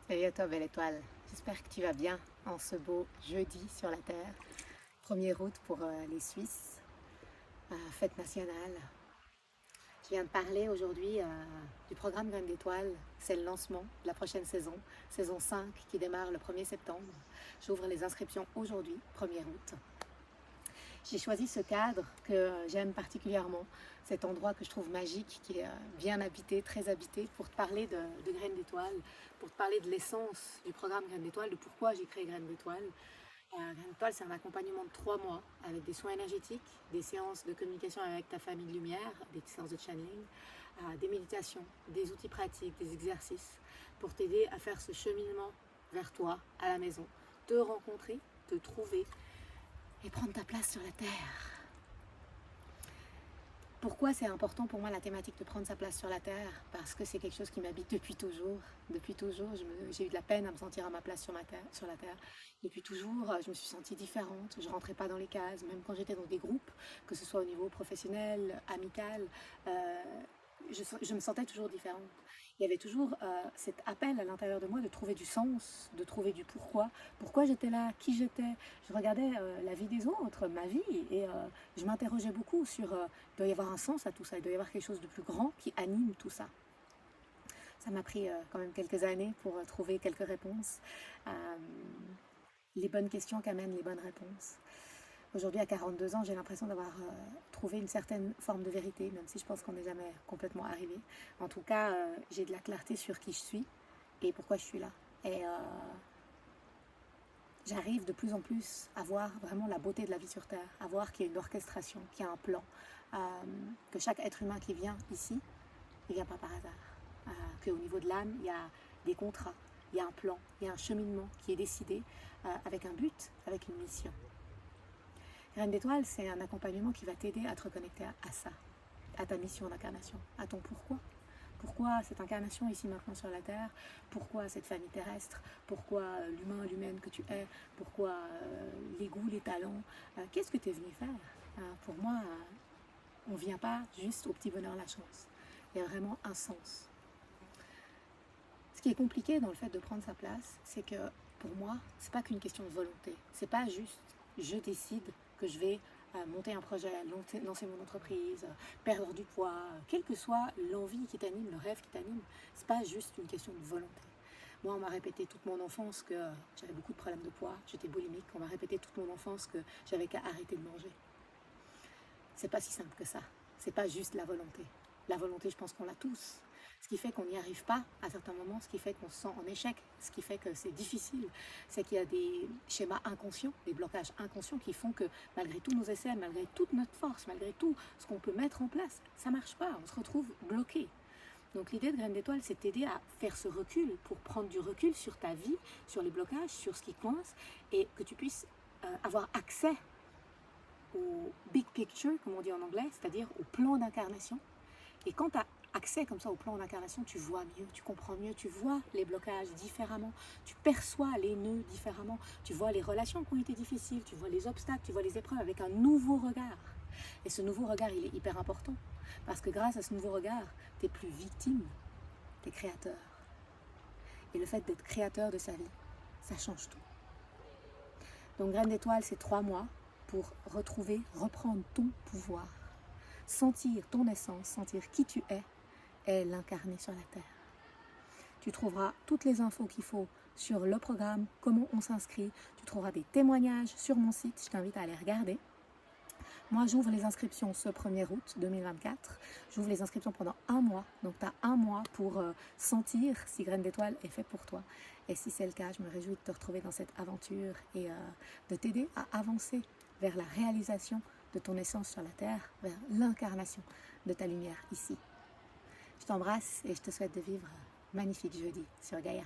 Salut à toi, belle étoile. J'espère que tu vas bien en ce beau jeudi sur la Terre. 1er août pour les Suisses, fête nationale. Je viens de parler aujourd'hui du programme Graines d'étoiles. C'est le lancement de la prochaine saison, saison 5 qui démarre le 1er septembre. J'ouvre les inscriptions aujourd'hui, 1er août. J'ai choisi ce cadre que j'aime particulièrement, cet endroit que je trouve magique, qui est bien habité, très habité, pour te parler de Graines d'étoiles, pour te parler de l'essence du programme Graines d'étoiles, de pourquoi j'ai créé Graines d'étoiles. Graines d'étoiles, c'est un accompagnement de 3 mois avec des soins énergétiques, des séances de communication avec ta famille de lumière, des séances de channeling, des méditations, des outils pratiques, des exercices pour t'aider à faire ce cheminement vers toi, à la maison, te rencontrer, te trouver et prendre ta place sur la Terre. Pourquoi c'est important pour moi la thématique de prendre sa place sur la Terre? Parce que c'est quelque chose qui m'habite depuis toujours. Depuis toujours, j'ai eu de la peine à me sentir à ma place sur la Terre. Depuis toujours, je me suis sentie différente. Je ne rentrais pas dans les cases, même quand j'étais dans des groupes, que ce soit au niveau professionnel, amical. Je me sentais toujours différente. Il y avait toujours cet appel à l'intérieur de moi de trouver du sens, de trouver du pourquoi j'étais là, qui j'étais. Je regardais la vie des autres, ma vie, et je m'interrogeais beaucoup sur il doit y avoir un sens à tout ça, il doit y avoir quelque chose de plus grand qui anime tout ça. Ça m'a pris quand même quelques années pour trouver quelques réponses. Les bonnes questions qu'amènent les bonnes réponses. Aujourd'hui, à 42 ans, j'ai l'impression d'avoir trouvé une certaine forme de vérité, même si je pense qu'on n'est jamais complètement arrivé. En tout cas, j'ai de la clarté sur qui je suis et pourquoi je suis là. Et j'arrive de plus en plus à voir vraiment la beauté de la vie sur Terre, à voir qu'il y a une orchestration, qu'il y a un plan, que chaque être humain qui vient ici, il ne vient pas par hasard. Qu'au niveau de l'âme, il y a des contrats, il y a un plan, il y a un cheminement qui est décidé avec un but, avec une mission. Graines d'étoiles, c'est un accompagnement qui va t'aider à te reconnecter à ça, à ta mission d'incarnation, à ton pourquoi. Pourquoi cette incarnation ici maintenant sur la Terre? Pourquoi cette famille terrestre? Pourquoi l'humain, l'humaine que tu es? Pourquoi les goûts, les talents? Qu'est-ce que tu es venu faire? Pour moi, on ne vient pas juste au petit bonheur, la chance. Il y a vraiment un sens. Ce qui est compliqué dans le fait de prendre sa place, c'est que pour moi, c'est pas qu'une question de volonté. C'est pas juste je décide que je vais monter un projet, lancer mon entreprise, perdre du poids, quelle que soit l'envie qui t'anime, le rêve qui t'anime, c'est pas juste une question de volonté. Moi, on m'a répété toute mon enfance que j'avais beaucoup de problèmes de poids, j'étais boulimique, on m'a répété toute mon enfance que j'avais qu'à arrêter de manger. C'est pas si simple que ça. C'est pas juste la volonté. La volonté, je pense qu'on l'a tous. Ce qui fait qu'on n'y arrive pas à certains moments, ce qui fait qu'on se sent en échec, ce qui fait que c'est difficile, c'est qu'il y a des schémas inconscients, des blocages inconscients qui font que malgré tous nos essais, malgré toute notre force, malgré tout ce qu'on peut mettre en place, ça ne marche pas, on se retrouve bloqué. Donc l'idée de Graines d'étoiles, c'est t'aider à faire ce recul pour prendre du recul sur ta vie, sur les blocages, sur ce qui coince, et que tu puisses avoir accès au big picture, comme on dit en anglais, c'est-à-dire au plan d'incarnation. Et quand tu as accès comme ça au plan d'incarnation, tu vois mieux, tu comprends mieux, tu vois les blocages différemment, tu perçois les nœuds différemment, tu vois les relations qui ont été difficiles, tu vois les obstacles, tu vois les épreuves avec un nouveau regard. Et ce nouveau regard, il est hyper important, parce que grâce à ce nouveau regard, tu n'es plus victime, tu es créateur. Et le fait d'être créateur de sa vie, ça change tout. Donc Graines d'étoiles, c'est 3 mois pour retrouver, reprendre ton pouvoir, sentir ton essence, sentir qui tu es et l'incarner sur la Terre. Tu trouveras toutes les infos qu'il faut sur le programme, comment on s'inscrit. Tu trouveras des témoignages sur mon site, je t'invite à aller regarder. Moi, j'ouvre les inscriptions ce 1er août 2024. J'ouvre les inscriptions pendant 1 mois. Donc, tu as 1 mois pour sentir si Graines d'étoiles est fait pour toi. Et si c'est le cas, je me réjouis de te retrouver dans cette aventure et de t'aider à avancer vers la réalisation de ton essence sur la Terre, vers l'incarnation de ta lumière ici. Je t'embrasse et je te souhaite de vivre un magnifique jeudi sur Gaïa.